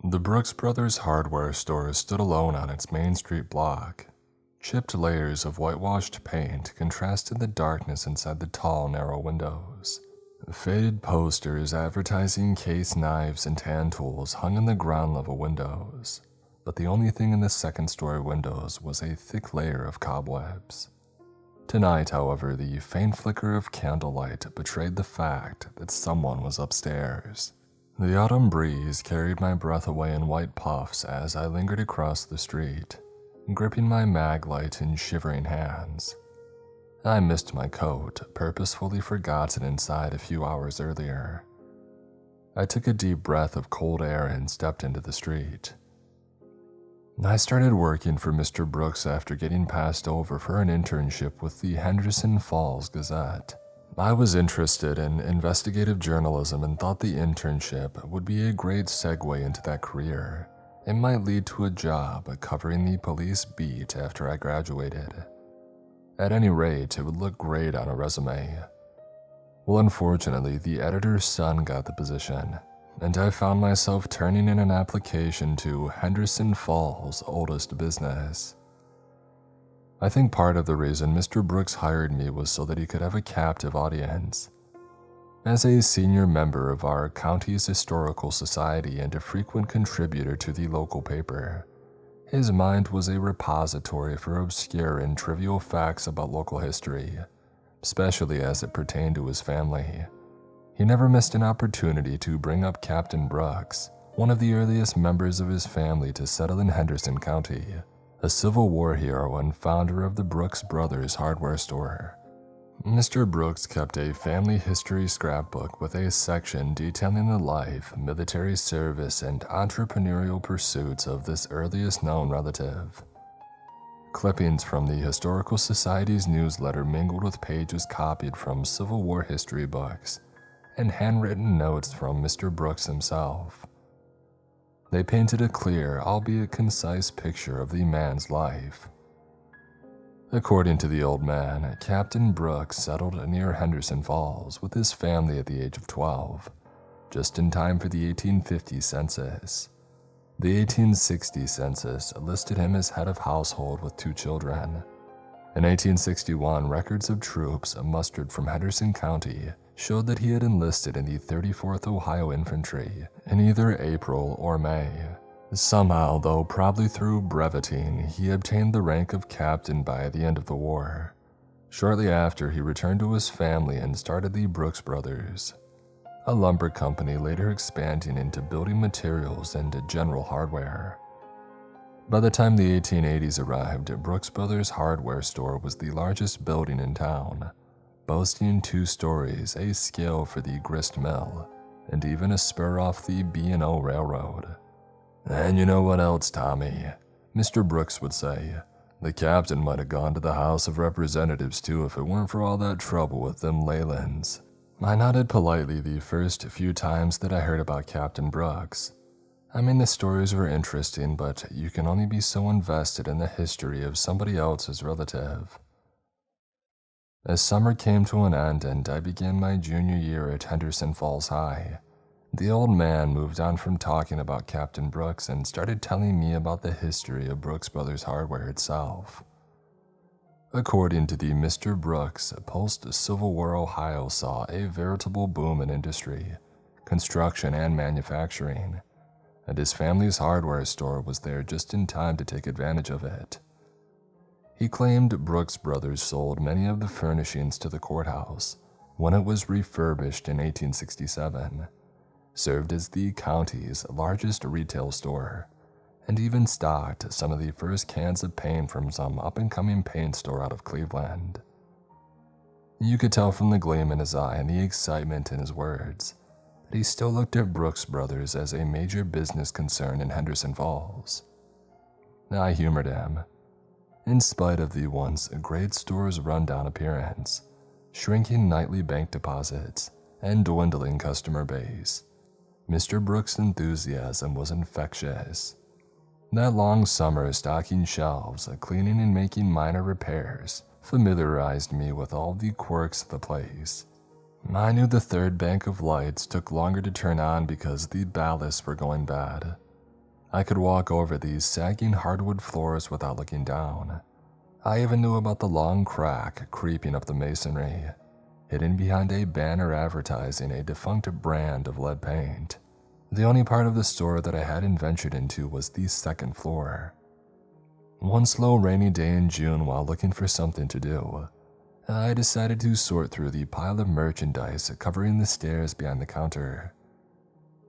The Brooks Brothers hardware store stood alone on its Main Street block. Chipped layers of whitewashed paint contrasted the darkness inside the tall, narrow windows. Faded posters advertising case knives and hand tools hung in the ground-level windows, but the only thing in the second-story windows was a thick layer of cobwebs. Tonight, however, the faint flicker of candlelight betrayed the fact that someone was upstairs. The autumn breeze carried my breath away in white puffs as I lingered across the street, gripping my mag light in shivering hands. I missed my coat, purposefully forgotten inside a few hours earlier. I took a deep breath of cold air and stepped into the street. I started working for Mr. Brooks after getting passed over for an internship with the Henderson Falls Gazette. I was interested in investigative journalism and thought the internship would be a great segue into that career. It might lead to a job covering the police beat after I graduated. At any rate, it would look great on a resume. Well, unfortunately, the editor's son got the position, and I found myself turning in an application to Henderson Falls' oldest business. I think part of the reason Mr. Brooks hired me was so that he could have a captive audience. As a senior member of our county's historical society and a frequent contributor to the local paper, his mind was a repository for obscure and trivial facts about local history, especially as it pertained to his family. He never missed an opportunity to bring up Captain Brooks, one of the earliest members of his family to settle in Henderson County, a Civil War hero and founder of the Brooks Brothers hardware store. Mr. Brooks kept a family history scrapbook with a section detailing the life, military service, and entrepreneurial pursuits of this earliest known relative. Clippings from the Historical Society's newsletter mingled with pages copied from Civil War history books and handwritten notes from Mr. Brooks himself. They painted a clear, albeit concise picture of the man's life. According to the old man, Captain Brooks settled near Henderson Falls with his family at the age of 12, just in time for the 1850 census. The 1860 census listed him as head of household with 2 children. In 1861, records of troops mustered from Henderson County showed that he had enlisted in the 34th Ohio Infantry in either April or May. Somehow, though probably through breveting, he obtained the rank of captain by the end of the war. Shortly after, he returned to his family and started the Brooks Brothers, a lumber company later expanding into building materials and general hardware. By the time the 1880s arrived, Brooks Brothers hardware store was the largest building in town, boasting 2 stories, a scale for the grist mill, and even a spur off the B&O Railroad. "And you know what else, Tommy?" Mr. Brooks would say. "The captain might have gone to the House of Representatives too if it weren't for all that trouble with them Leylands." I nodded politely the first few times that I heard about Captain Brooks. I mean, the stories were interesting, but you can only be so invested in the history of somebody else's relative. As summer came to an end and I began my junior year at Henderson Falls High, the old man moved on from talking about Captain Brooks and started telling me about the history of Brooks Brothers hardware itself. According to the Mr. Brooks, post-Civil War Ohio saw a veritable boom in industry, construction, and manufacturing, and his family's hardware store was there just in time to take advantage of it. He claimed Brooks Brothers sold many of the furnishings to the courthouse when it was refurbished in 1867, served as the county's largest retail store, and even stocked some of the first cans of paint from some up-and-coming paint store out of Cleveland. You could tell from the gleam in his eye and the excitement in his words that he still looked at Brooks Brothers as a major business concern in Henderson Falls. I humored him. In spite of the once great store's rundown appearance, shrinking nightly bank deposits, and dwindling customer base, Mr. Brooks' enthusiasm was infectious. That long summer stocking shelves, cleaning and making minor repairs familiarized me with all the quirks of the place. I knew the third bank of lights took longer to turn on because the ballasts were going bad. I could walk over these sagging hardwood floors without looking down. I even knew about the long crack creeping up the masonry, hidden behind a banner advertising a defunct brand of lead paint. The only part of the store that I hadn't ventured into was the second floor. One slow rainy day in June, while looking for something to do, I decided to sort through the pile of merchandise covering the stairs behind the counter.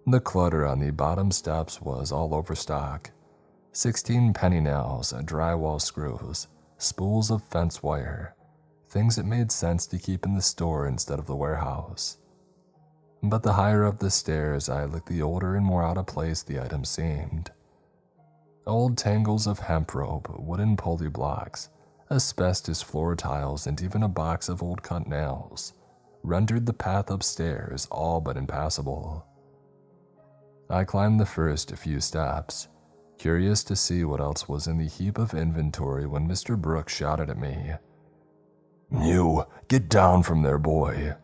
The clutter on the bottom steps was all overstock. 16 penny nails, drywall screws, spools of fence wire, things that made sense to keep in the store instead of the warehouse. But the higher up the stairs I looked, the older and more out of place the items seemed. Old tangles of hemp rope, wooden pulley blocks, asbestos floor tiles, and even a box of old cut nails rendered the path upstairs all but impassable. I climbed the first few steps, curious to see what else was in the heap of inventory, when Mr. Brooks shouted at me. "You, get down from there, boy."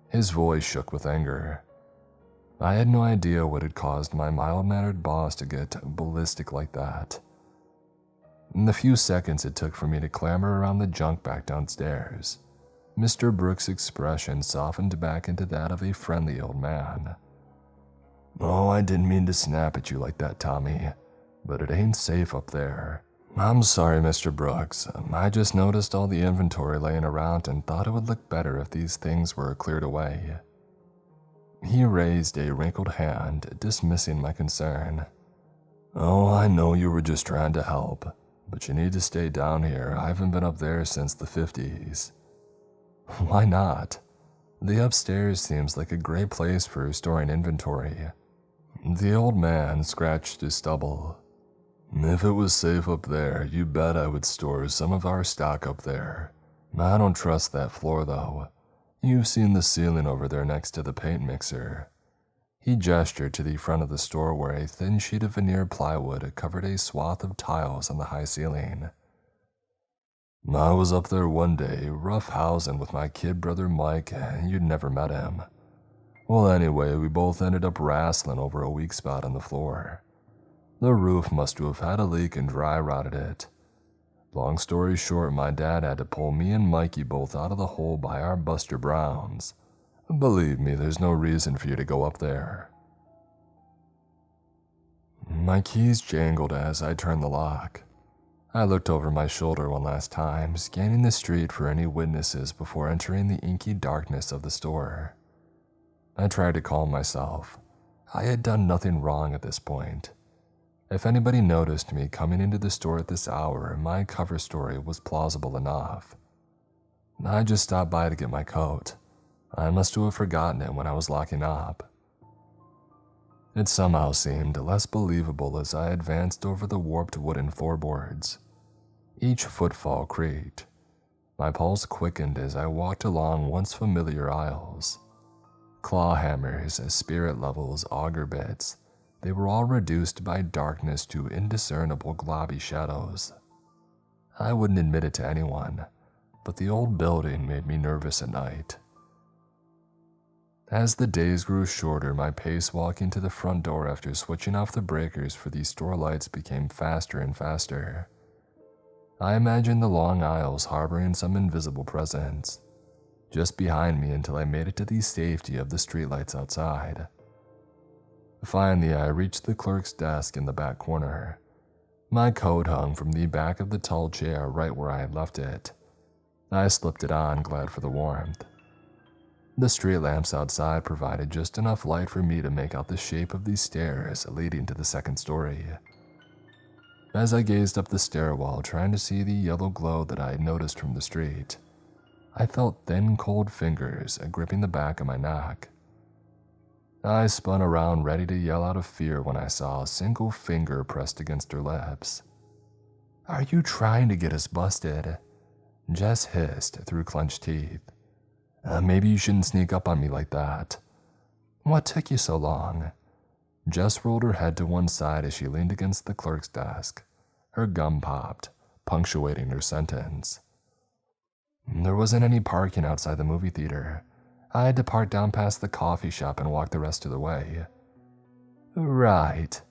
His voice shook with anger. I had no idea what had caused my mild-mannered boss to get ballistic like that. In the few seconds it took for me to clamber around the junk back downstairs, Mr. Brooks' expression softened back into that of a friendly old man. "Oh, I didn't mean to snap at you like that, Tommy, but it ain't safe up there." "I'm sorry, Mr. Brooks. I just noticed all the inventory laying around and thought it would look better if these things were cleared away." He raised a wrinkled hand, dismissing my concern. "Oh, I know you were just trying to help, but you need to stay down here. I haven't been up there since the 50s. "Why not? The upstairs seems like a great place for storing inventory." The old man scratched his stubble. "If it was safe up there, you bet I would store some of our stock up there. I don't trust that floor, though. You've seen the ceiling over there next to the paint mixer." He gestured to the front of the store where a thin sheet of veneer plywood covered a swath of tiles on the high ceiling. "I was up there one day, rough housing with my kid brother Mike, and you'd never met him. Well, anyway, we both ended up wrestling over a weak spot on the floor. The roof must have had a leak and dry rotted it. Long story short, my dad had to pull me and Mikey both out of the hole by our Buster Browns. Believe me, there's no reason for you to go up there." My keys jangled as I turned the lock. I looked over my shoulder one last time, scanning the street for any witnesses before entering the inky darkness of the store. I tried to calm myself. I had done nothing wrong at this point. If anybody noticed me coming into the store at this hour, my cover story was plausible enough. I just stopped by to get my coat. I must have forgotten it when I was locking up. It somehow seemed less believable as I advanced over the warped wooden floorboards. Each footfall creaked. My pulse quickened as I walked along once familiar aisles. Claw hammers, spirit levels, auger bits, they were all reduced by darkness to indiscernible globby shadows. I wouldn't admit it to anyone, but the old building made me nervous at night. As the days grew shorter, my pace walking to the front door after switching off the breakers for the store lights became faster and faster. I imagined the long aisles harboring some invisible presence, just behind me until I made it to the safety of the streetlights outside. Finally, I reached the clerk's desk in the back corner. My coat hung from the back of the tall chair right where I had left it. I slipped it on, glad for the warmth. The street lamps outside provided just enough light for me to make out the shape of the stairs leading to the second story. As I gazed up the stairwell, trying to see the yellow glow that I had noticed from the street, I felt thin, cold fingers gripping the back of my neck. I spun around, ready to yell out of fear when I saw a single finger pressed against her lips. "Are you trying to get us busted?" Jess hissed through clenched teeth. Maybe you shouldn't sneak up on me like that." "What took you so long?" Jess rolled her head to one side as she leaned against the clerk's desk. Her gum popped, punctuating her sentence. "There wasn't any parking outside the movie theater. I had to park down past the coffee shop and walk the rest of the way." "Right.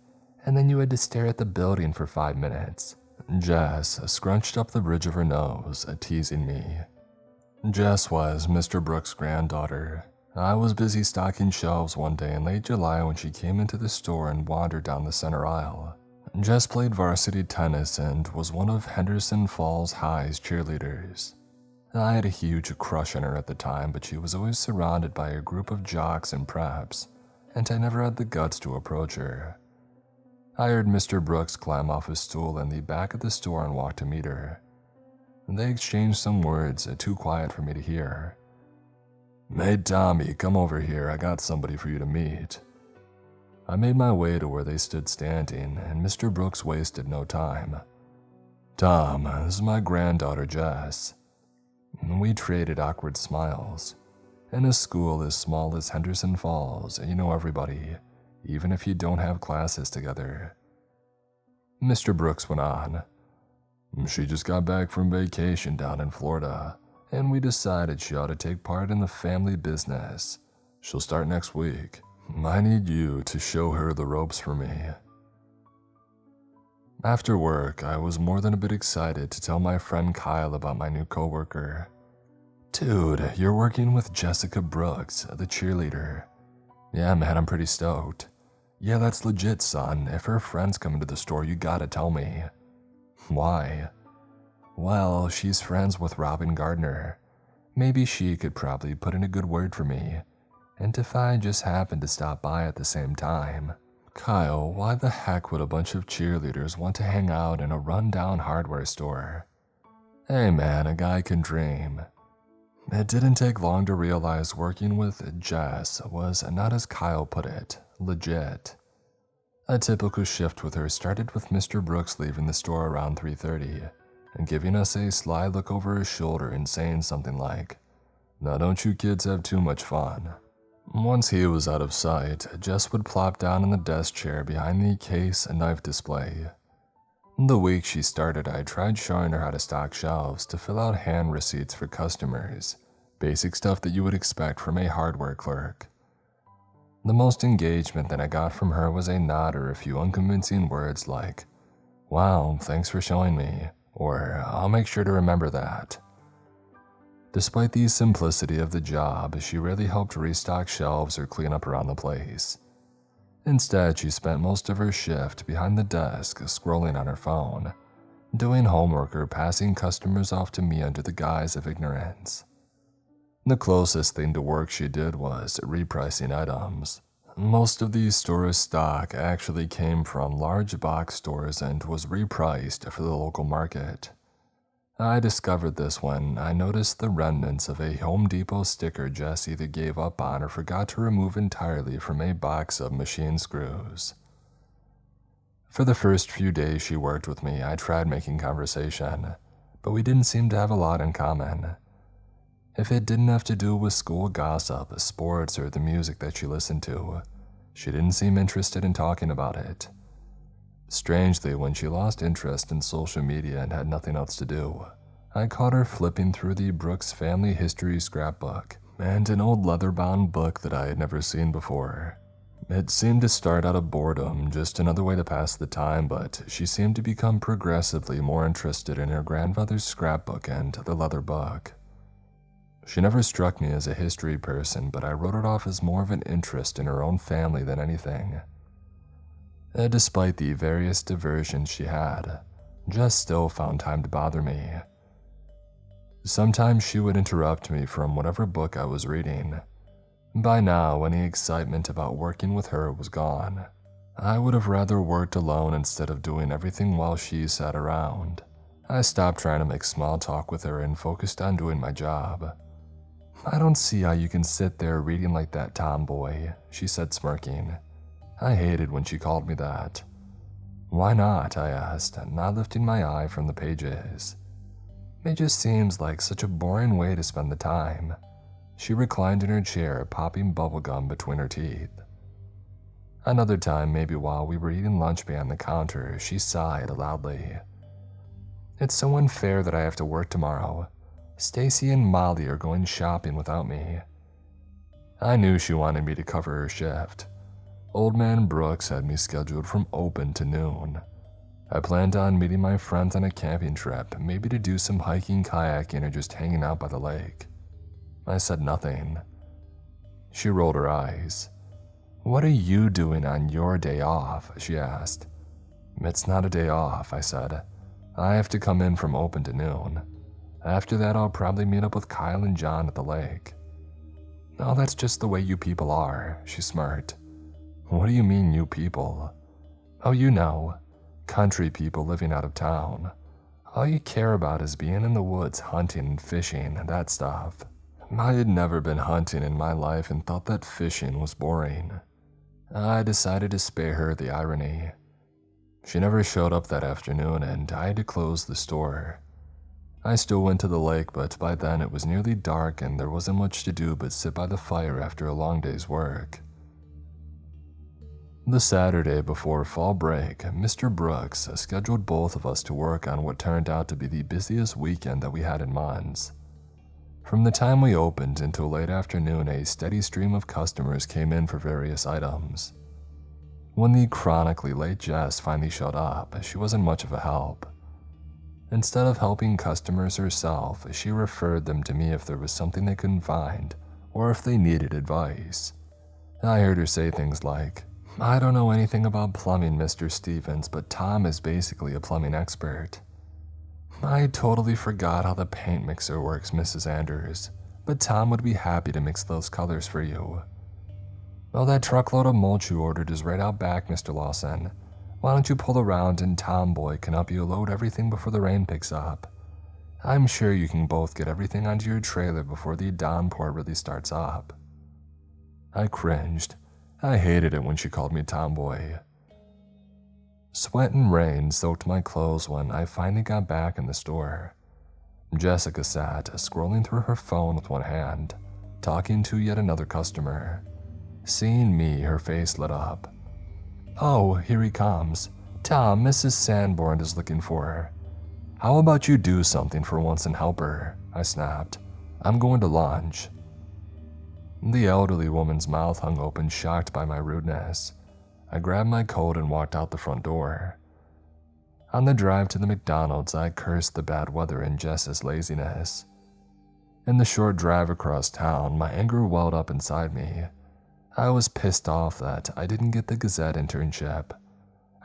and then you had to stare at the building for 5 minutes. Jess scrunched up the bridge of her nose, teasing me. Jess was Mr. Brooks' granddaughter. I was busy stocking shelves one day in late July when she came into the store and wandered down the center aisle. Jess played varsity tennis and was one of Henderson Falls High's cheerleaders. I had a huge crush on her at the time, but she was always surrounded by a group of jocks and preps, and I never had the guts to approach her. I heard Mr. Brooks climb off his stool in the back of the store and walk to meet her. They exchanged some words, too quiet for me to hear. "Hey Tommy, come over here, I got somebody for you to meet." I made my way to where they stood standing, and Mr. Brooks wasted no time. "Tom, this is my granddaughter Jess." We traded awkward smiles. In a school as small as Henderson Falls, you know everybody, even if you don't have classes together. Mr. Brooks went on. "She just got back from vacation down in Florida, and we decided she ought to take part in the family business. She'll start next week. I need you to show her the ropes for me." After work, I was more than a bit excited to tell my friend Kyle about my new coworker. "Dude, you're working with Jessica Brooks, the cheerleader." "Yeah, man, I'm pretty stoked." "Yeah, that's legit, son. If her friends come into the store, you gotta tell me." "Why?" "Well, she's friends with Robin Gardner. Maybe she could probably put in a good word for me. And if I just happened to stop by at the same time." "Kyle, why the heck would a bunch of cheerleaders want to hang out in a run-down hardware store?" "Hey man, a guy can dream." It didn't take long to realize working with Jess was, not as Kyle put it, legit. A typical shift with her started with Mr. Brooks leaving the store around 3:30 and giving us a sly look over his shoulder and saying something like, "Now don't you kids have too much fun." Once he was out of sight, Jess would plop down in the desk chair behind the case and knife display. The week she started, I tried showing her how to stock shelves to fill out hand receipts for customers, basic stuff that you would expect from a hardware clerk. The most engagement that I got from her was a nod or a few unconvincing words like, "Wow, thanks for showing me," or "I'll make sure to remember that." Despite the simplicity of the job, she rarely helped restock shelves or clean up around the place. Instead, she spent most of her shift behind the desk scrolling on her phone, doing homework or passing customers off to me under the guise of ignorance. The closest thing to work she did was repricing items. Most of the store's stock actually came from large box stores and was repriced for the local market. I discovered this when I noticed the remnants of a Home Depot sticker Jess either gave up on or forgot to remove entirely from a box of machine screws. For the first few days she worked with me, I tried making conversation, but we didn't seem to have a lot in common. If it didn't have to do with school gossip, sports, or the music that she listened to, she didn't seem interested in talking about it. Strangely, when she lost interest in social media and had nothing else to do, I caught her flipping through the Brooks family history scrapbook and an old leather-bound book that I had never seen before. It seemed to start out of boredom, just another way to pass the time, but she seemed to become progressively more interested in her grandfather's scrapbook and the leather book. She never struck me as a history person, but I wrote it off as more of an interest in her own family than anything. Despite the various diversions she had, Jess still found time to bother me. Sometimes she would interrupt me from whatever book I was reading. By now, any excitement about working with her was gone. I would have rather worked alone instead of doing everything while she sat around. I stopped trying to make small talk with her and focused on doing my job. "I don't see how you can sit there reading like that, tomboy," she said, smirking. I hated when she called me that. "Why not?" I asked, not lifting my eye from the pages. "It just seems like such a boring way to spend the time." She reclined in her chair, popping bubblegum between her teeth. Another time, maybe while we were eating lunch behind the counter, she sighed loudly. "It's so unfair that I have to work tomorrow. Stacy and Molly are going shopping without me." I knew she wanted me to cover her shift. Old Man Brooks had me scheduled from open to noon. I planned on meeting my friends on a camping trip, maybe to do some hiking, kayaking, or just hanging out by the lake. I said nothing. She rolled her eyes. "What are you doing on your day off?" she asked. "It's not a day off," I said. "I have to come in from open to noon. After that, I'll probably meet up with Kyle and John at the lake." "Oh, that's just the way you people are," she smirked. "What do you mean, you people?" "Oh, you know. Country people living out of town. All you care about is being in the woods hunting and fishing, that stuff." I had never been hunting in my life and thought that fishing was boring. I decided to spare her the irony. She never showed up that afternoon and I had to close the store. I still went to the lake, but by then it was nearly dark and there wasn't much to do but sit by the fire after a long day's work. The Saturday before fall break, Mr. Brooks scheduled both of us to work on what turned out to be the busiest weekend that we had in months. From the time we opened until late afternoon, a steady stream of customers came in for various items. When the chronically late Jess finally showed up, she wasn't much of a help. Instead of helping customers herself, she referred them to me if there was something they couldn't find, or if they needed advice. I heard her say things like, "I don't know anything about plumbing, Mr. Stevens, but Tom is basically a plumbing expert." "I totally forgot how the paint mixer works, Mrs. Anders, but Tom would be happy to mix those colors for you." "Well, that truckload of mulch you ordered is right out back, Mr. Lawson. Why don't you pull around and Tomboy can help you load everything before the rain picks up? I'm sure you can both get everything onto your trailer before the downpour really starts up." I cringed. I hated it when she called me Tomboy. Sweat and rain soaked my clothes when I finally got back in the store. Jessica sat, scrolling through her phone with one hand, talking to yet another customer. Seeing me, her face lit up. "Oh, here he comes. Tom, Mrs. Sanborn is looking for her." "How about you do something for once and help her?" I snapped. "I'm going to lunch." The elderly woman's mouth hung open, shocked by my rudeness. I grabbed my coat and walked out the front door. On the drive to the McDonald's, I cursed the bad weather and Jess's laziness. In the short drive across town, my anger welled up inside me. I was pissed off that I didn't get the Gazette internship.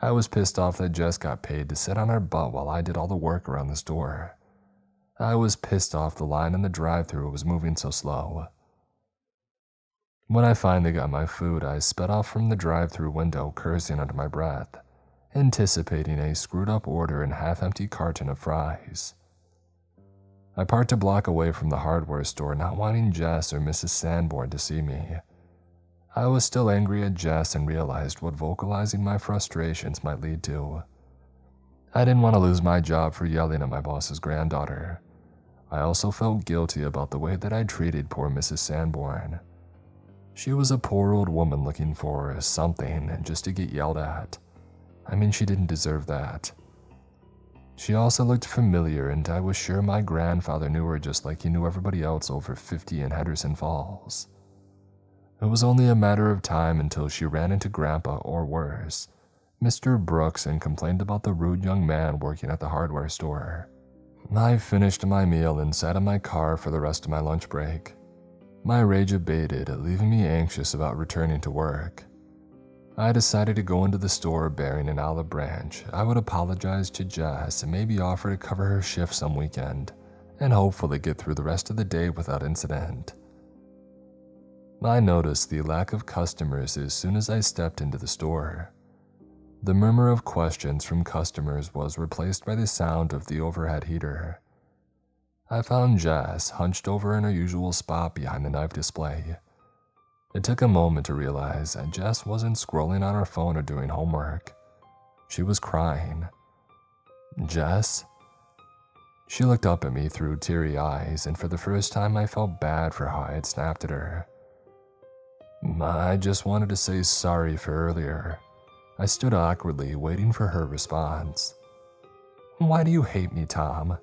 I was pissed off that Jess got paid to sit on her butt while I did all the work around the store. I was pissed off the line in the drive-thru was moving so slow. When I finally got my food, I sped off from the drive-thru window, cursing under my breath, anticipating a screwed-up order and half-empty carton of fries. I parked a block away from the hardware store, not wanting Jess or Mrs. Sanborn to see me. I was still angry at Jess and realized what vocalizing my frustrations might lead to. I didn't want to lose my job for yelling at my boss's granddaughter. I also felt guilty about the way that I treated poor Mrs. Sanborn. She was a poor old woman looking for something just to get yelled at. I mean, she didn't deserve that. She also looked familiar, and I was sure my grandfather knew her just like he knew everybody else over 50 in Henderson Falls. It was only a matter of time until she ran into Grandpa, or worse, Mr. Brooks, and complained about the rude young man working at the hardware store. I finished my meal and sat in my car for the rest of my lunch break. My rage abated, leaving me anxious about returning to work. I decided to go into the store bearing an olive branch. I would apologize to Jess and maybe offer to cover her shift some weekend, and hopefully get through the rest of the day without incident. I noticed the lack of customers as soon as I stepped into the store. The murmur of questions from customers was replaced by the sound of the overhead heater. I found Jess hunched over in her usual spot behind the knife display. It took a moment to realize that Jess wasn't scrolling on her phone or doing homework. She was crying. "Jess?" She looked up at me through teary eyes, and for the first time I felt bad for how I had snapped at her. "I just wanted to say sorry for earlier." I stood awkwardly, waiting for her response. "Why do you hate me, Tom?"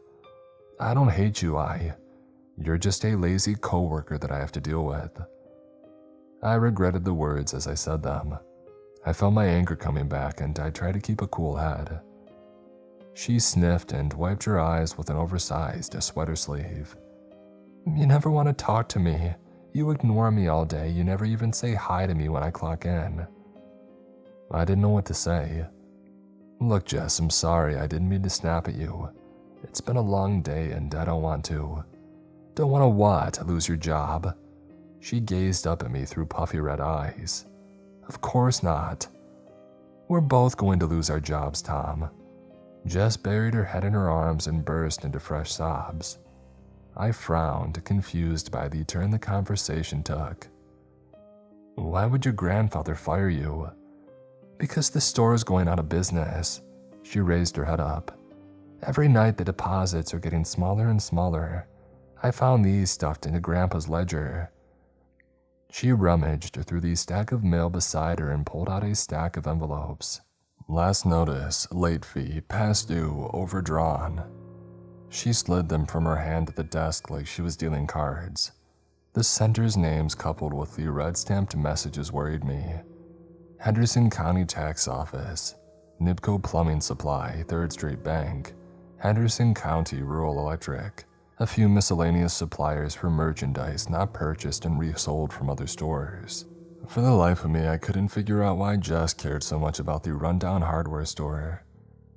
"I don't hate you, You're just a lazy coworker that I have to deal with." I regretted the words as I said them. I felt my anger coming back and I tried to keep a cool head. She sniffed and wiped her eyes with an oversized sweater sleeve. You never want to talk to me. You ignore me all day. You never even say hi to me when I clock in. I didn't know what to say. Look, Jess, I'm sorry. I didn't mean to snap at you. It's been a long day and I don't want to. Don't want to what? Lose your job? She gazed up at me through puffy red eyes. Of course not. We're both going to lose our jobs, Tom. Jess buried her head in her arms and burst into fresh sobs. I frowned, confused by the turn the conversation took. Why would your grandfather fire you? Because the store is going out of business. She raised her head up. Every night the deposits are getting smaller and smaller. I found these stuffed into Grandpa's ledger. She rummaged through the stack of mail beside her and pulled out a stack of envelopes. Last notice, late fee, past due, overdrawn. She slid them from her hand to the desk like she was dealing cards. The sender's names coupled with the red-stamped messages worried me. Henderson County Tax Office, Nibco Plumbing Supply, 3rd Street Bank, Henderson County Rural Electric, a few miscellaneous suppliers for merchandise not purchased and resold from other stores. For the life of me, I couldn't figure out why Jess cared so much about the rundown hardware store.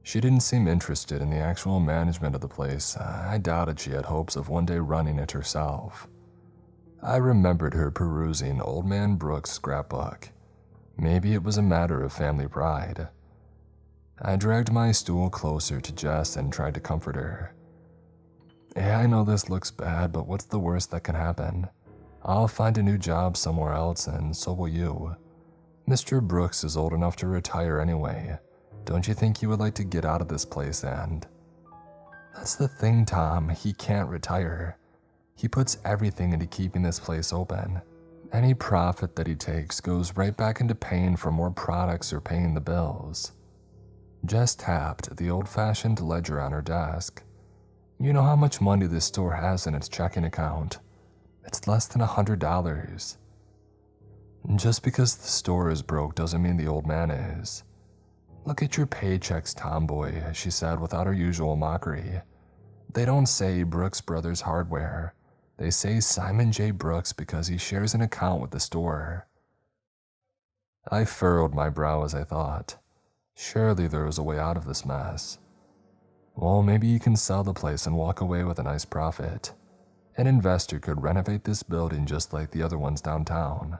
She didn't seem interested in the actual management of the place. I doubted she had hopes of one day running it herself. I remembered her perusing Old Man Brooks' scrapbook. Maybe it was a matter of family pride. I dragged my stool closer to Jess and tried to comfort her. Yeah, I know this looks bad, but what's the worst that can happen? I'll find a new job somewhere else, and so will you. Mr. Brooks is old enough to retire anyway. Don't you think he would like to get out of this place and... That's the thing, Tom. He can't retire. He puts everything into keeping this place open. Any profit that he takes goes right back into paying for more products or paying the bills. Jess tapped the old-fashioned ledger on her desk. You know how much money this store has in its checking account? It's less than $100. Just because the store is broke doesn't mean the old man is. Look at your paychecks, tomboy, she said without her usual mockery. They don't say Brooks Brothers Hardware. They say Simon J. Brooks because he shares an account with the store. I furrowed my brow as I thought. Surely there was a way out of this mess. Well, maybe you can sell the place and walk away with a nice profit. An investor could renovate this building just like the other ones downtown.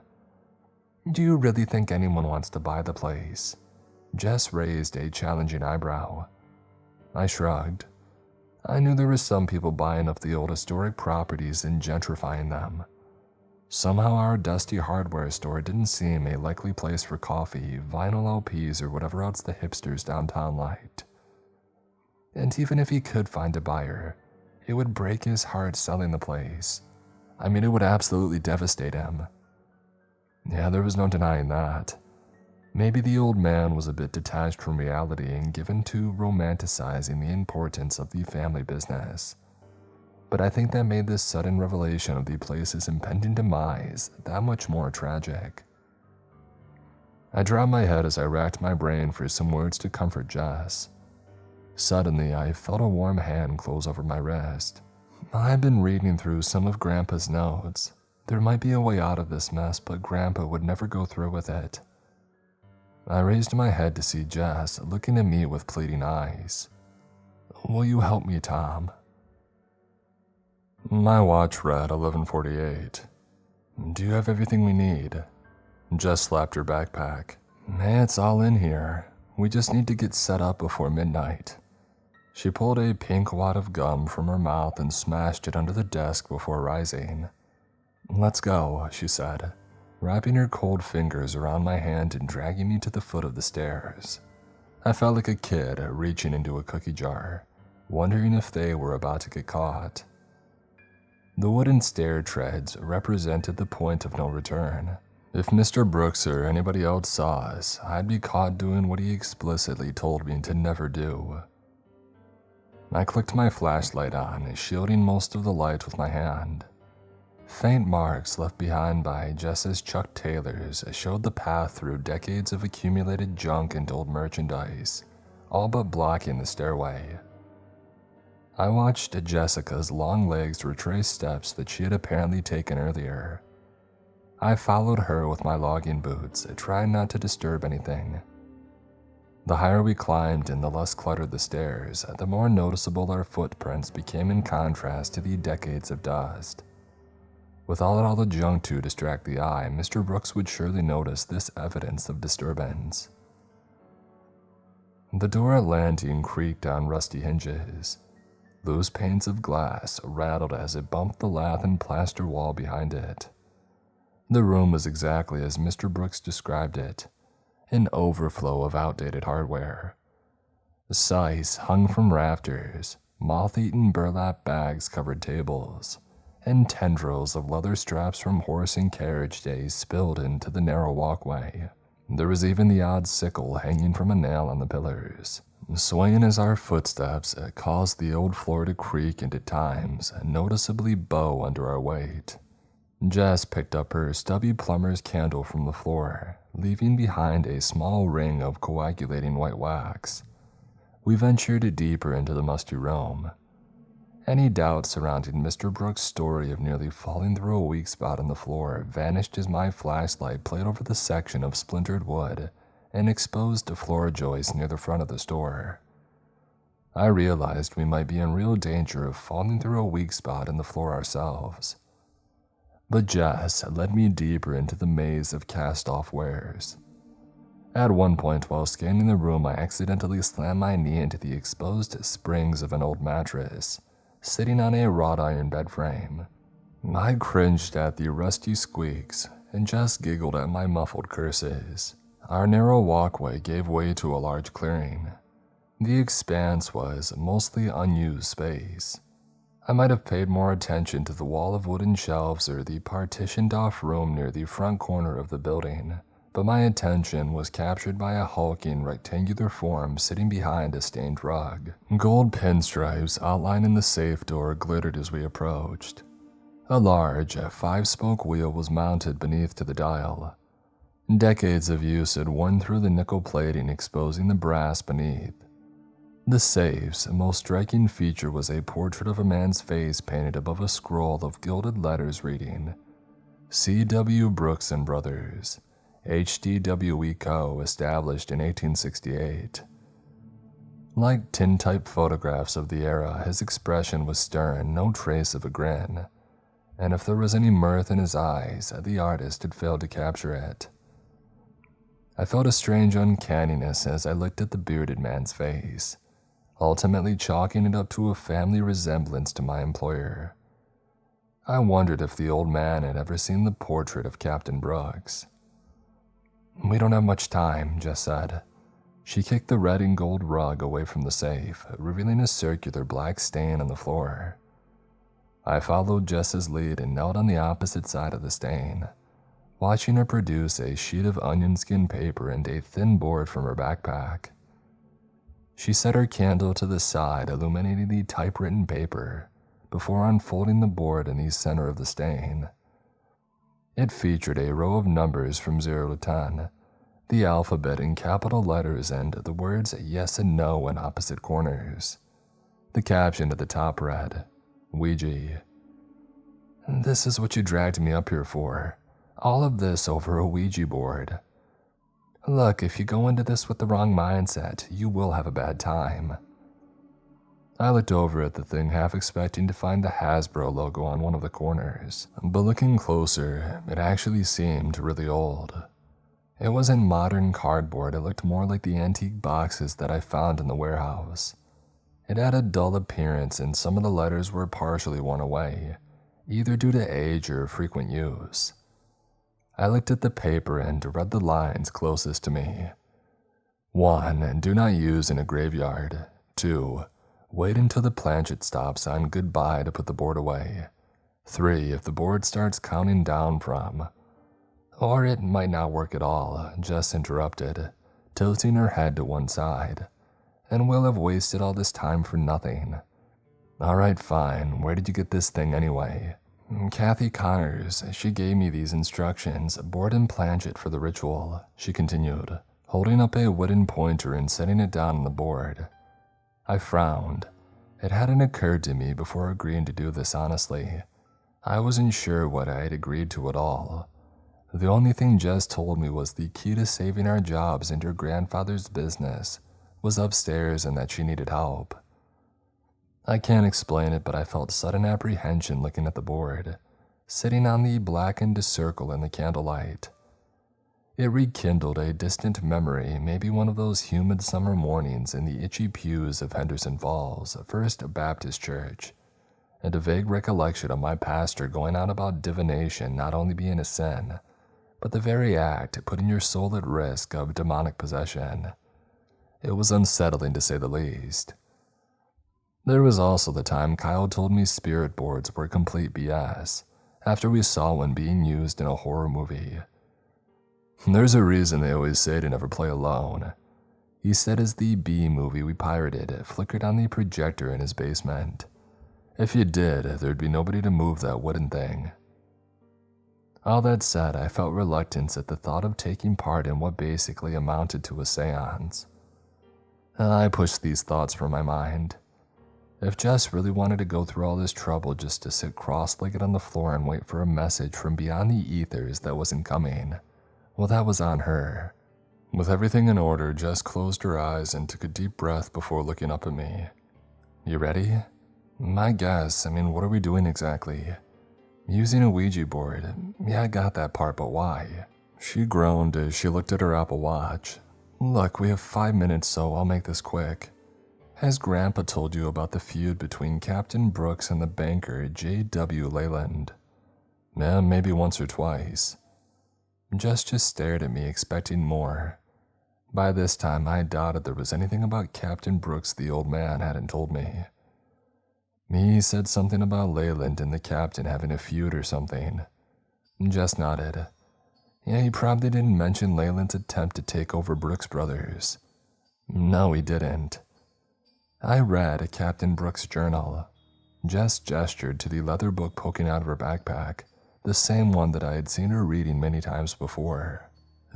Do you really think anyone wants to buy the place? Jess raised a challenging eyebrow. I shrugged. I knew there were some people buying up the old historic properties and gentrifying them. Somehow our dusty hardware store didn't seem a likely place for coffee, vinyl LPs, or whatever else the hipsters downtown liked. And even if he could find a buyer, it would break his heart selling the place. I mean, it would absolutely devastate him. Yeah, there was no denying that. Maybe the old man was a bit detached from reality and given to romanticizing the importance of the family business. But I think that made this sudden revelation of the place's impending demise that much more tragic. I dropped my head as I racked my brain for some words to comfort Jess. Suddenly, I felt a warm hand close over my wrist. I've been reading through some of Grandpa's notes. There might be a way out of this mess, but Grandpa would never go through with it. I raised my head to see Jess looking at me with pleading eyes. Will you help me, Tom? My watch read 11:48. Do you have everything we need? Jess slapped her backpack. Hey, it's all in here. We just need to get set up before midnight. She pulled a pink wad of gum from her mouth and smashed it under the desk before rising. Let's go, she said, wrapping her cold fingers around my hand and dragging me to the foot of the stairs. I felt like a kid reaching into a cookie jar, wondering if they were about to get caught. The wooden stair treads represented the point of no return. If Mr. Brooks or anybody else saw us, I'd be caught doing what he explicitly told me to never do. I clicked my flashlight on, shielding most of the light with my hand. Faint marks left behind by Jess's Chuck Taylors showed the path through decades of accumulated junk and old merchandise, all but blocking the stairway. I watched Jessica's long legs retrace steps that she had apparently taken earlier. I followed her with my logging boots, trying not to disturb anything. The higher we climbed and the less cluttered the stairs, the more noticeable our footprints became in contrast to the decades of dust. Without all the junk to distract the eye, Mr. Brooks would surely notice this evidence of disturbance. The door at landing creaked on rusty hinges. Loose panes of glass rattled as it bumped the lath and plaster wall behind it. The room was exactly as Mr. Brooks described it, an overflow of outdated hardware. Scythes hung from rafters, moth-eaten burlap bags covered tables, and tendrils of leather straps from horse and carriage days spilled into the narrow walkway. There was even the odd sickle hanging from a nail on the pillars. Swaying as our footsteps caused the old floor to creak and at times noticeably bow under our weight. Jess picked up her stubby plumber's candle from the floor, leaving behind a small ring of coagulating white wax. We ventured deeper into the musty room. Any doubt surrounding Mr. Brooks' story of nearly falling through a weak spot in the floor vanished as my flashlight played over the section of splintered wood and exposed floor joists near the front of the store. I realized we might be in real danger of falling through a weak spot in the floor ourselves. But Jess led me deeper into the maze of cast-off wares. At one point while scanning the room, I accidentally slammed my knee into the exposed springs of an old mattress, sitting on a wrought iron bed frame. I cringed at the rusty squeaks, and Jess giggled at my muffled curses. Our narrow walkway gave way to a large clearing. The expanse was mostly unused space. I might have paid more attention to the wall of wooden shelves or the partitioned-off room near the front corner of the building, but my attention was captured by a hulking rectangular form sitting behind a stained rug. Gold pinstripes outlining the safe door glittered as we approached. A large, five-spoke wheel was mounted beneath to the dial. Decades of use had worn through the nickel plating, exposing the brass beneath. The safe's most striking feature was a portrait of a man's face painted above a scroll of gilded letters reading, C.W. Brooks and Brothers, H.D.W.E. Co., established in 1868. Like tintype photographs of the era, his expression was stern, no trace of a grin, and if there was any mirth in his eyes, the artist had failed to capture it. I felt a strange uncanniness as I looked at the bearded man's face, ultimately chalking it up to a family resemblance to my employer. I wondered if the old man had ever seen the portrait of Captain Brooks. "We don't have much time," Jess said. She kicked the red and gold rug away from the safe, revealing a circular black stain on the floor. I followed Jess's lead and knelt on the opposite side of the stain, watching her produce a sheet of onion skin paper and a thin board from her backpack. She set her candle to the side, illuminating the typewritten paper, before unfolding the board in the center of the stain. It featured a row of numbers from 0 to 10, the alphabet in capital letters, and the words yes and no in opposite corners. The caption at the top read, Ouija. "This is what you dragged me up here for. All of this over a Ouija board. Look, if you go into this with the wrong mindset, you will have a bad time." I looked over at the thing, half expecting to find the Hasbro logo on one of the corners, but looking closer, it actually seemed really old. It wasn't modern cardboard, it looked more like the antique boxes that I found in the warehouse. It had a dull appearance and some of the letters were partially worn away, either due to age or frequent use. I looked at the paper and read the lines closest to me. 1. Do not use in a graveyard. 2. Wait until the planchette stops on goodbye to put the board away. 3. If the board starts counting down from... Or it might not work at all, Jess interrupted, tilting her head to one side. And we'll have wasted all this time for nothing. Alright, fine. Where did you get this thing anyway? Kathy Connors, she gave me these instructions, board and planchet for the ritual, she continued, holding up a wooden pointer and setting it down on the board. I frowned. It hadn't occurred to me before agreeing to do this, honestly. I wasn't sure what I had agreed to at all. The only thing Jess told me was the key to saving our jobs and your grandfather's business was upstairs and that she needed help. I can't explain it, but I felt sudden apprehension looking at the board, sitting on the blackened circle in the candlelight. It rekindled a distant memory, maybe one of those humid summer mornings in the itchy pews of Henderson Falls First Baptist Church, and a vague recollection of my pastor going on about divination not only being a sin, but the very act putting your soul at risk of demonic possession. It was unsettling to say the least. There was also the time Kyle told me spirit boards were complete BS, after we saw one being used in a horror movie. There's a reason they always say to never play alone, he said as the B movie we pirated flickered on the projector in his basement. If you did, there'd be nobody to move that wooden thing. All that said, I felt reluctance at the thought of taking part in what basically amounted to a seance. I pushed these thoughts from my mind. If Jess really wanted to go through all this trouble just to sit cross-legged on the floor and wait for a message from beyond the ethers that wasn't coming, well, that was on her. With everything in order, Jess closed her eyes and took a deep breath before looking up at me. You ready? My guess, what are we doing exactly? Using a Ouija board. Yeah, I got that part, but why? She groaned as she looked at her Apple Watch. Look, we have 5 minutes, so I'll make this quick. Has Grandpa told you about the feud between Captain Brooks and the banker J.W. Leyland? Yeah, maybe once or twice. Jess just stared at me, expecting more. By this time, I doubted there was anything about Captain Brooks the old man hadn't told me. He said something about Leyland and the captain having a feud or something. Jess nodded. Yeah, he probably didn't mention Leyland's attempt to take over Brooks Brothers. No, he didn't. I read Captain Brooks' journal. Jess gestured to the leather book poking out of her backpack, the same one that I had seen her reading many times before.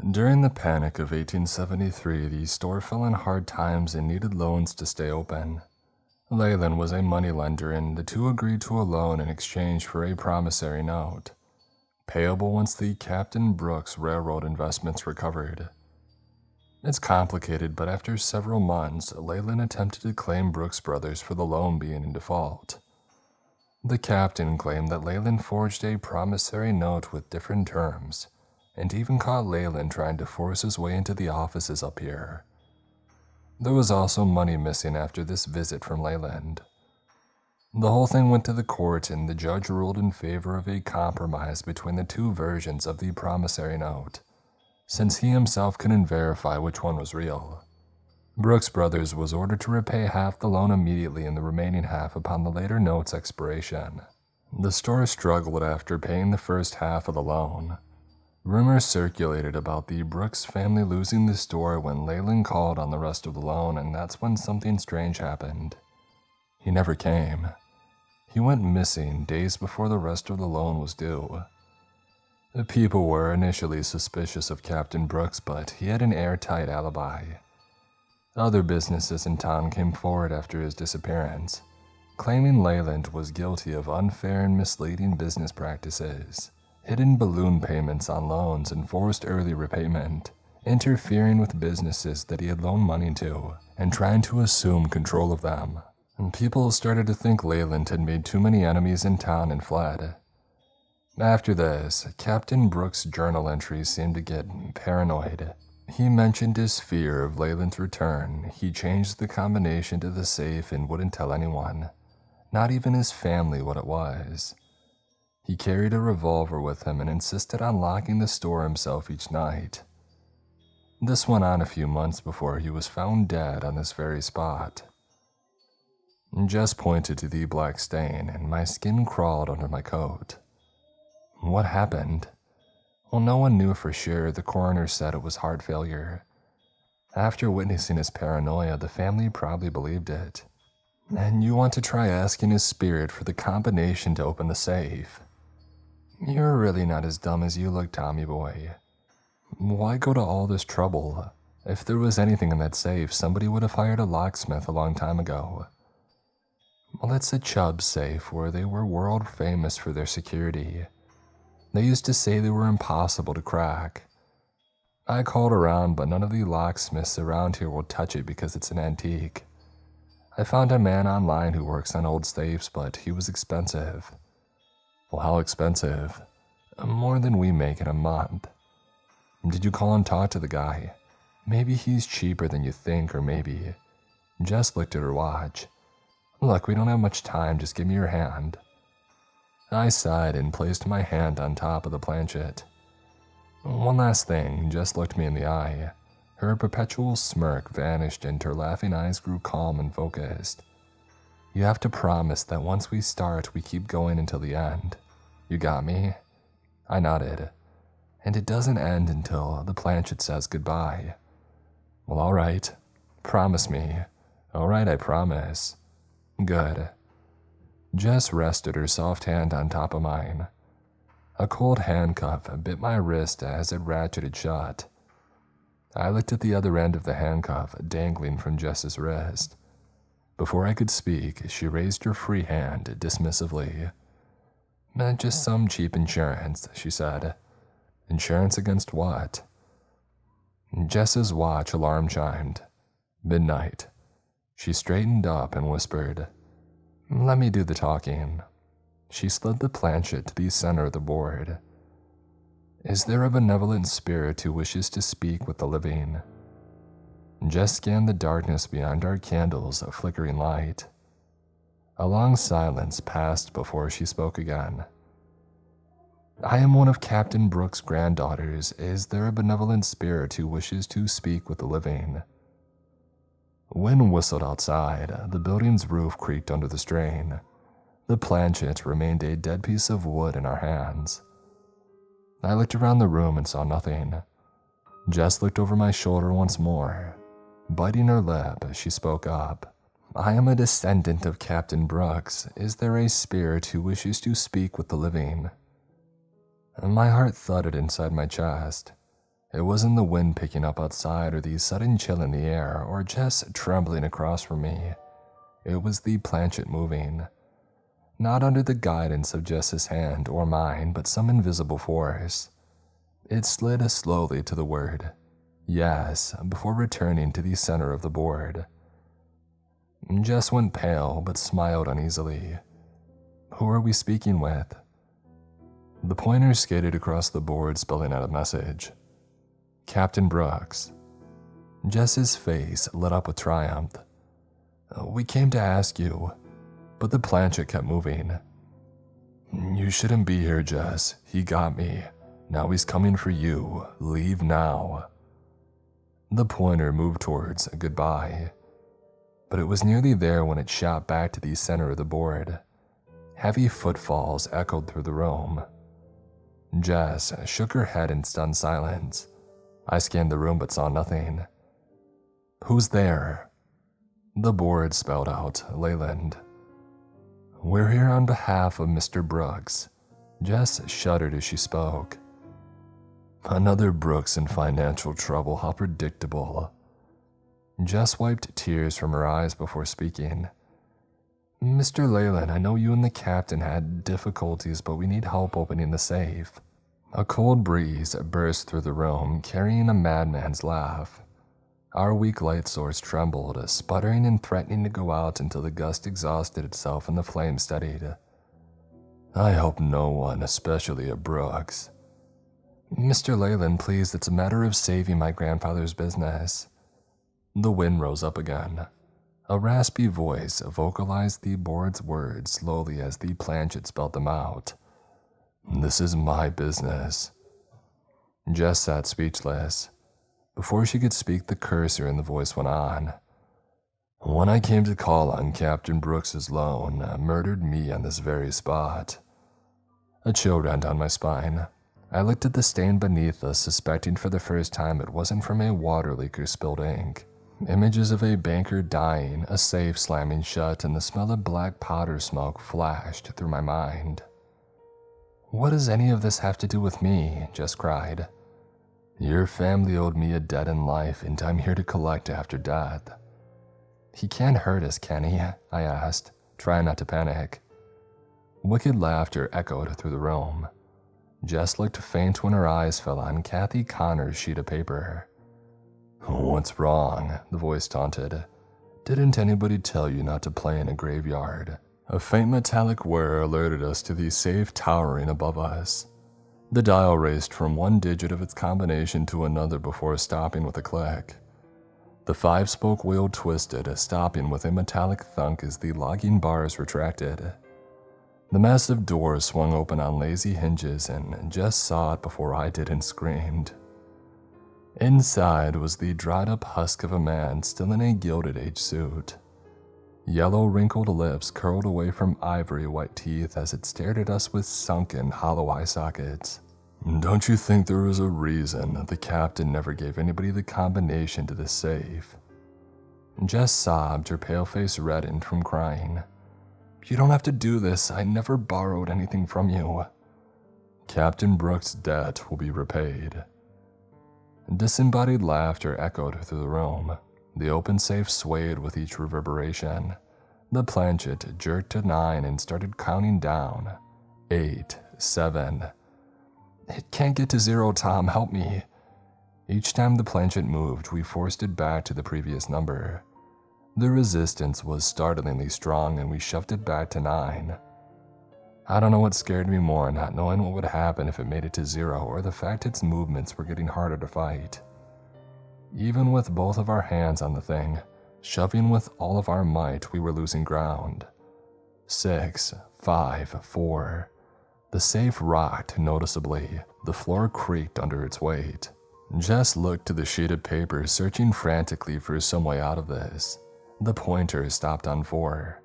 During the Panic of 1873, the store fell in hard times and needed loans to stay open. Leyland was a moneylender, and the two agreed to a loan in exchange for a promissory note, payable once the Captain Brooks railroad investments recovered. It's complicated, but after several months, Leyland attempted to claim Brooks Brothers for the loan being in default. The captain claimed that Leyland forged a promissory note with different terms, and even caught Leyland trying to force his way into the offices up here. There was also money missing after this visit from Leyland. The whole thing went to the court, and the judge ruled in favor of a compromise between the two versions of the promissory note, since he himself couldn't verify which one was real. Brooks Brothers was ordered to repay half the loan immediately and the remaining half upon the later note's expiration. The store struggled after paying the first half of the loan. Rumors circulated about the Brooks family losing the store when Leyland called on the rest of the loan, and that's when something strange happened. He never came. He went missing days before the rest of the loan was due. The people were initially suspicious of Captain Brooks, but he had an airtight alibi. Other businesses in town came forward after his disappearance, claiming Leyland was guilty of unfair and misleading business practices, hidden balloon payments on loans and forced early repayment, interfering with businesses that he had loaned money to, and trying to assume control of them. And people started to think Leyland had made too many enemies in town and fled. After this, Captain Brooks' journal entries seemed to get paranoid. He mentioned his fear of Leyland's return. He changed the combination to the safe and wouldn't tell anyone, not even his family, what it was. He carried a revolver with him and insisted on locking the store himself each night. This went on a few months before he was found dead on this very spot. Jess pointed to the black stain, and my skin crawled under my coat. What happened? Well, no one knew for sure. The coroner said it was heart failure. After witnessing his paranoia, the family probably believed it. And you want to try asking his spirit for the combination to open the safe? You're really not as dumb as you look, Tommy boy. Why go to all this trouble? If there was anything in that safe, somebody would have hired a locksmith a long time ago. Well, it's a Chubb safe where they were world famous for their security. They used to say they were impossible to crack. I called around, but none of the locksmiths around here will touch it because it's an antique. I found a man online who works on old safes, but he was expensive. Well, how expensive? More than we make in a month. Did you call and talk to the guy? Maybe he's cheaper than you think, or maybe... Jess looked at her watch. Look, we don't have much time, just give me your hand. I sighed and placed my hand on top of the planchette. One last thing, Jess looked me in the eye. Her perpetual smirk vanished and her laughing eyes grew calm and focused. You have to promise that once we start, we keep going until the end. You got me? I nodded. And it doesn't end until the planchette says goodbye. Well, all right. Promise me. All right, I promise. Good. Jess rested her soft hand on top of mine. A cold handcuff bit my wrist as it ratcheted shut. I looked at the other end of the handcuff dangling from Jess's wrist. Before I could speak, she raised her free hand dismissively. Just some cheap insurance, she said. Insurance against what? Jess's watch alarm chimed. Midnight. She straightened up and whispered, Let me do the talking. She slid the planchette to the center of the board. Is there a benevolent spirit who wishes to speak with the living? Jess scanned the darkness beyond our candles' flickering light. A long silence passed before she spoke again. I am one of Captain Brooks' granddaughters. Is there a benevolent spirit who wishes to speak with the living? Wind whistled outside. The building's roof creaked under the strain. The planchette remained a dead piece of wood in our hands. I looked around the room and saw nothing. Jess looked over my shoulder once more. Biting her lip, she spoke up. I am a descendant of Captain Brooks. Is there a spirit who wishes to speak with the living? My heart thudded inside my chest. It wasn't the wind picking up outside or the sudden chill in the air or Jess trembling across from me. It was the planchette moving. Not under the guidance of Jess's hand or mine, but some invisible force. It slid slowly to the word, yes, before returning to the center of the board. Jess went pale, but smiled uneasily. Who are we speaking with? The pointer skated across the board, spelling out a message. Captain Brooks. Jess's face lit up with triumph. We came to ask you, but the planchette kept moving. You shouldn't be here, Jess. He got me. Now he's coming for you. Leave now. The pointer moved towards goodbye, but it was nearly there when it shot back to the center of the board. Heavy footfalls echoed through the room. Jess shook her head in stunned silence. I scanned the room but saw nothing. Who's there? The board spelled out Leyland. We're here on behalf of Mr. Brooks. Jess shuddered as she spoke. Another Brooks in financial trouble, how predictable. Jess wiped tears from her eyes before speaking. Mr. Leyland, I know you and the captain had difficulties, but we need help opening the safe. A cold breeze burst through the room, carrying a madman's laugh. Our weak light source trembled, sputtering and threatening to go out until the gust exhausted itself and the flame steadied. I hope no one, especially a Brooks. Mr. Leyland, please, it's a matter of saving my grandfather's business. The wind rose up again. A raspy voice vocalized the board's words slowly as the planchette spelled them out. This is my business. Jess sat speechless. Before she could speak, the cursor in the voice went on. When I came to call on Captain Brooks's loan, murdered me on this very spot. A chill ran down my spine. I looked at the stain beneath us, suspecting for the first time it wasn't from a water leak or spilled ink. Images of a banker dying, a safe slamming shut, and the smell of black powder smoke flashed through my mind. "What does any of this have to do with me?" Jess cried. "Your family owed me a debt in life, and I'm here to collect after death." "He can't hurt us, can he?" I asked, trying not to panic. Wicked laughter echoed through the room. Jess looked faint when her eyes fell on Kathy Connor's sheet of paper. "What's wrong?" the voice taunted. "Didn't anybody tell you not to play in a graveyard?" A faint metallic whir alerted us to the safe towering above us. The dial raced from one digit of its combination to another before stopping with a click. The 5-spoke wheel twisted, stopping with a metallic thunk as the logging bars retracted. The massive door swung open on lazy hinges, and Jess saw it before I did and screamed. Inside was the dried-up husk of a man still in a Gilded Age suit. Yellow, wrinkled lips curled away from ivory-white teeth as it stared at us with sunken, hollow eye sockets. "Don't you think there was a reason the captain never gave anybody the combination to this safe?" Jess sobbed, her pale face reddened from crying. "You don't have to do this. I never borrowed anything from you." "Captain Brooks' debt will be repaid." Disembodied laughter echoed through the room. The open safe swayed with each reverberation. The planchet jerked to 9 and started counting down. 8, 7. "It can't get to 0, Tom. Help me." Each time the planchet moved, we forced it back to the previous number. The resistance was startlingly strong, and we shoved it back to 9. I don't know what scared me more, not knowing what would happen if it made it to 0, or the fact its movements were getting harder to fight. Even with both of our hands on the thing, shoving with all of our might, we were losing ground. 6, 5, 4. The safe rocked noticeably. The floor creaked under its weight. Jess looked to the sheet of paper, searching frantically for some way out of this. The pointer stopped on 4.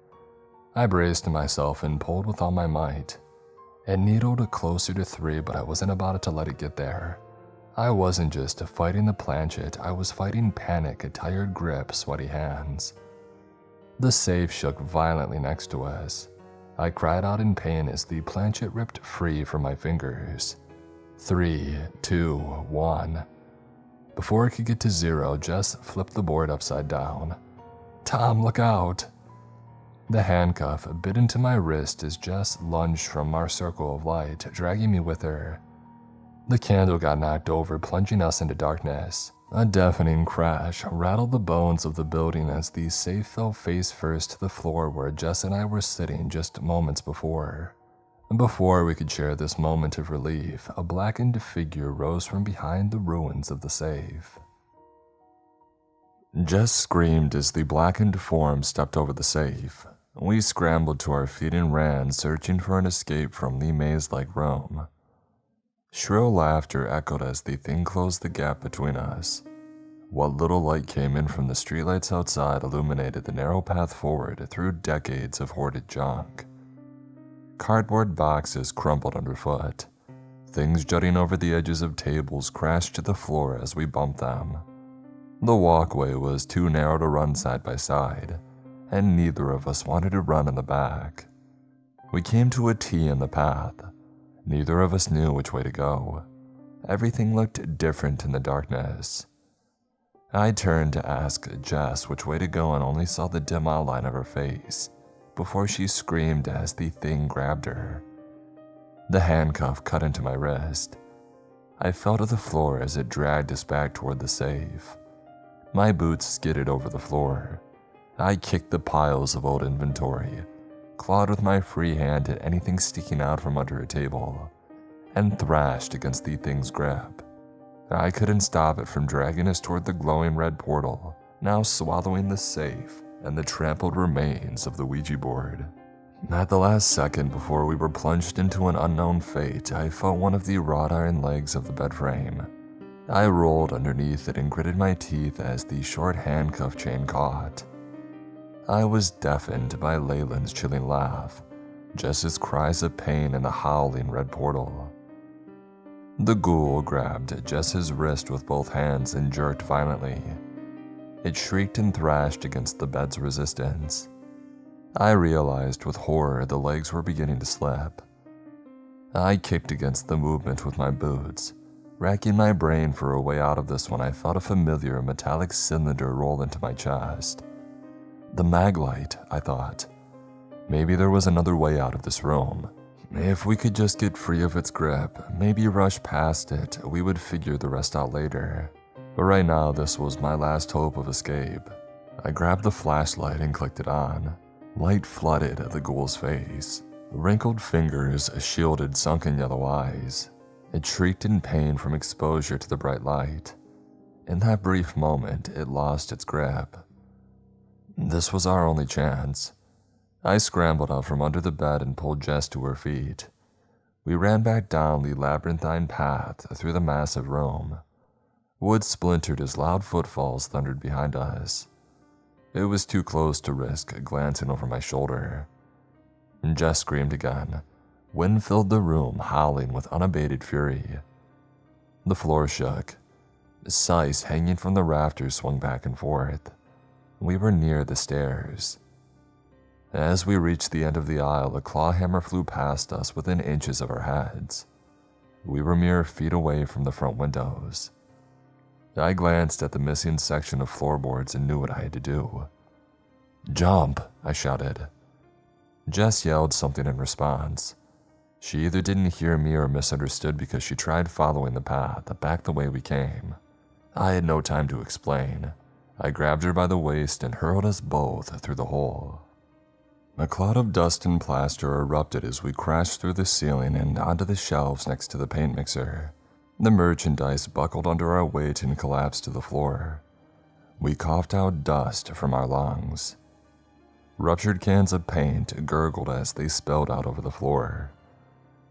I braced myself and pulled with all my might. It needled closer to 3, but I wasn't about to let it get there. I wasn't just fighting the planchet, I was fighting panic, a tired grip, sweaty hands. The safe shook violently next to us. I cried out in pain as the planchet ripped free from my fingers. 3, 2, 1. Before it could get to 0, Jess flipped the board upside down. "Tom, look out!" The handcuff bit into my wrist as Jess lunged from our circle of light, dragging me with her. The candle got knocked over, plunging us into darkness. A deafening crash rattled the bones of the building as the safe fell face first to the floor where Jess and I were sitting just moments before. Before we could share this moment of relief, a blackened figure rose from behind the ruins of the safe. Jess screamed as the blackened form stepped over the safe. We scrambled to our feet and ran, searching for an escape from the maze-like room. Shrill laughter echoed as the thing closed the gap between us. What little light came in from the streetlights outside illuminated the narrow path forward through decades of hoarded junk. Cardboard boxes crumpled underfoot. Things jutting over the edges of tables crashed to the floor as we bumped them. The walkway was too narrow to run side by side, and neither of us wanted to run in the back. We came to a T in the path. Neither of us knew which way to go. Everything looked different in the darkness. I turned to ask Jess which way to go and only saw the dim outline of her face before she screamed as the thing grabbed her. The handcuff cut into my wrist. I fell to the floor as it dragged us back toward the safe. My boots skidded over the floor. I kicked the piles of old inventory, clawed with my free hand at anything sticking out from under a table, and thrashed against the thing's grip. I couldn't stop it from dragging us toward the glowing red portal, now swallowing the safe and the trampled remains of the Ouija board. At the last second before we were plunged into an unknown fate, I felt one of the wrought iron legs of the bed frame. I rolled underneath it and gritted my teeth as the short handcuff chain caught. I was deafened by Leyland's chilling laugh, Jess's cries of pain in the howling red portal. The ghoul grabbed Jess's wrist with both hands and jerked violently. It shrieked and thrashed against the bed's resistance. I realized with horror the legs were beginning to slip. I kicked against the movement with my boots, racking my brain for a way out of this when I felt a familiar metallic cylinder roll into my chest. The mag light, I thought. Maybe there was another way out of this room. If we could just get free of its grip, maybe rush past it, we would figure the rest out later. But right now, this was my last hope of escape. I grabbed the flashlight and clicked it on. Light flooded the ghoul's face. Wrinkled fingers shielded sunken yellow eyes. It shrieked in pain from exposure to the bright light. In that brief moment, it lost its grip. This was our only chance. I scrambled out from under the bed and pulled Jess to her feet. We ran back down the labyrinthine path through the massive room. Wood splintered as loud footfalls thundered behind us. It was too close to risk glancing over my shoulder. Jess screamed again. Wind filled the room, howling with unabated fury. The floor shook. Scythes hanging from the rafters swung back and forth. We were near the stairs. As we reached the end of the aisle, a claw hammer flew past us within inches of our heads. We were mere feet away from the front windows. I glanced at the missing section of floorboards and knew what I had to do. "Jump!" I shouted. Jess yelled something in response. She either didn't hear me or misunderstood because she tried following the path back the way we came. I had no time to explain. I grabbed her by the waist and hurled us both through the hole. A cloud of dust and plaster erupted as we crashed through the ceiling and onto the shelves next to the paint mixer. The merchandise buckled under our weight and collapsed to the floor. We coughed out dust from our lungs. Ruptured cans of paint gurgled as they spilled out over the floor.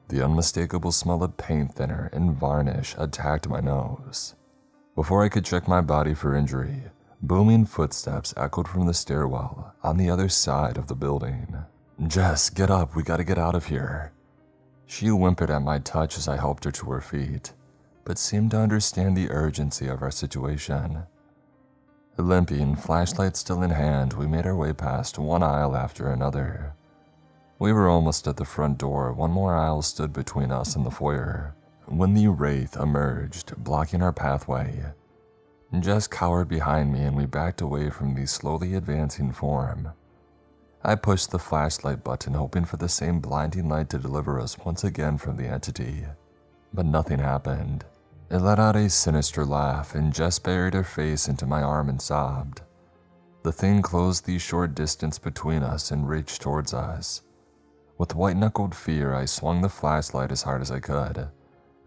The unmistakable smell of paint thinner and varnish attacked my nose. Before I could check my body for injury, booming footsteps echoed from the stairwell on the other side of the building. "Jess, get up, we gotta get out of here." She whimpered at my touch as I helped her to her feet, but seemed to understand the urgency of our situation. Limping, flashlight still in hand, we made our way past one aisle after another. We were almost at the front door. One more aisle stood between us and the foyer, when the wraith emerged, blocking our pathway. Jess cowered behind me and we backed away from the slowly advancing form. I pushed the flashlight button, hoping for the same blinding light to deliver us once again from the entity. But nothing happened. It let out a sinister laugh, and Jess buried her face into my arm and sobbed. The thing closed the short distance between us and reached towards us. With white-knuckled fear, I swung the flashlight as hard as I could,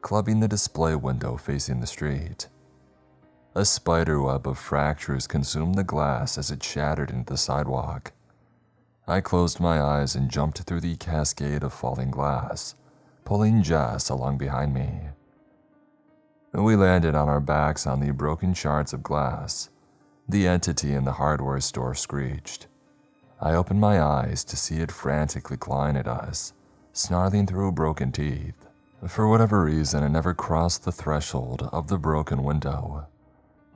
clubbing the display window facing the street. A spiderweb of fractures consumed the glass as it shattered into the sidewalk. I closed my eyes and jumped through the cascade of falling glass, pulling Jess along behind me. We landed on our backs on the broken shards of glass. The entity in the hardware store screeched. I opened my eyes to see it frantically clawing at us, snarling through broken teeth. For whatever reason, it never crossed the threshold of the broken window.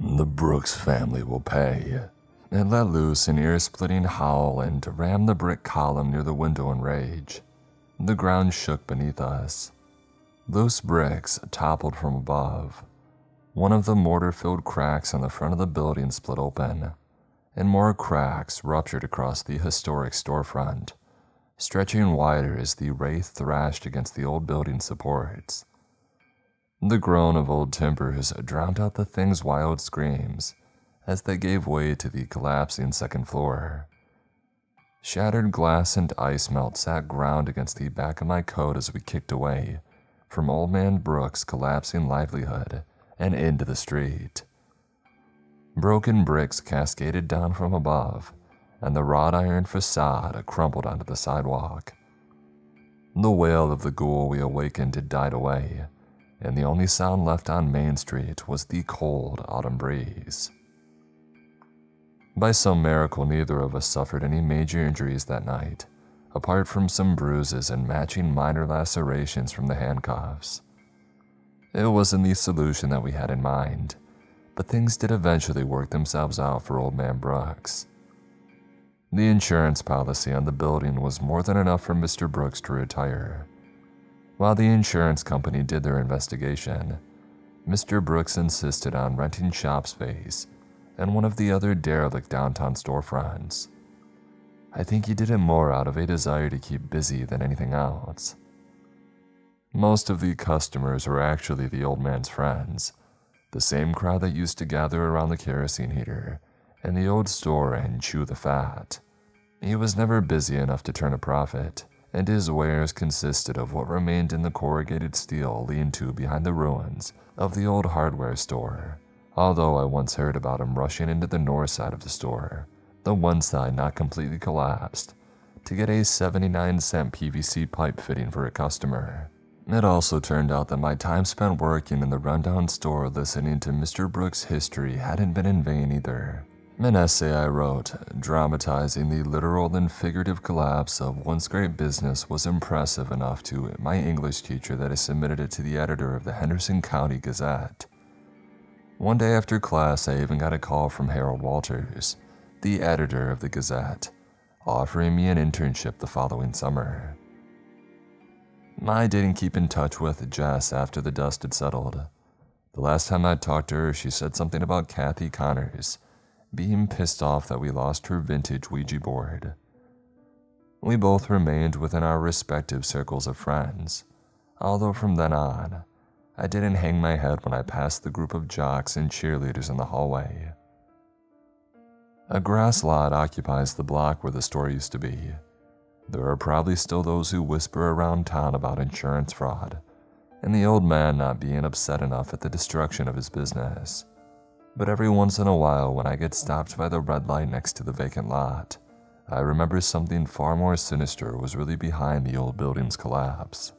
"The Brooks family will pay." It let loose an ear-splitting howl and rammed the brick column near the window in rage. The ground shook beneath us. Loose bricks toppled from above. One of the mortar-filled cracks on the front of the building split open, and more cracks ruptured across the historic storefront, stretching wider as the wraith thrashed against the old building supports. The groan of old timbers drowned out the thing's wild screams as they gave way to the collapsing second floor. Shattered glass and ice melt sat ground against the back of my coat as we kicked away from Old Man Brooks' collapsing livelihood and into the street. Broken bricks cascaded down from above, and the wrought iron facade crumbled onto the sidewalk. The wail of the ghoul we awakened had died away, and the only sound left on Main Street was the cold autumn breeze. By some miracle, neither of us suffered any major injuries that night, apart from some bruises and matching minor lacerations from the handcuffs. It wasn't the solution that we had in mind, but things did eventually work themselves out for Old Man Brooks. The insurance policy on the building was more than enough for Mr. Brooks to retire. While the insurance company did their investigation, Mr. Brooks insisted on renting shop space and one of the other derelict downtown storefronts. I think he did it more out of a desire to keep busy than anything else. Most of the customers were actually the old man's friends, the same crowd that used to gather around the kerosene heater in the old store and chew the fat. He was never busy enough to turn a profit, and his wares consisted of what remained in the corrugated steel lean-to behind the ruins of the old hardware store, although I once heard about him rushing into the north side of the store, the one side not completely collapsed, to get a 79-cent PVC pipe fitting for a customer. It also turned out that my time spent working in the rundown store listening to Mr. Brooks' history hadn't been in vain either. An essay I wrote, dramatizing the literal and figurative collapse of once great business, was impressive enough to my English teacher that I submitted it to the editor of the Henderson County Gazette. One day after class, I even got a call from Harold Walters, the editor of the Gazette, offering me an internship the following summer. I didn't keep in touch with Jess after the dust had settled. The last time I talked to her, she said something about Kathy Connors being pissed off that we lost her vintage Ouija board. We both remained within our respective circles of friends, although from then on, I didn't hang my head when I passed the group of jocks and cheerleaders in the hallway. A grass lot occupies the block where the store used to be. There are probably still those who whisper around town about insurance fraud, and the old man not being upset enough at the destruction of his business. But every once in a while, when I get stopped by the red light next to the vacant lot, I remember something far more sinister was really behind the old building's collapse.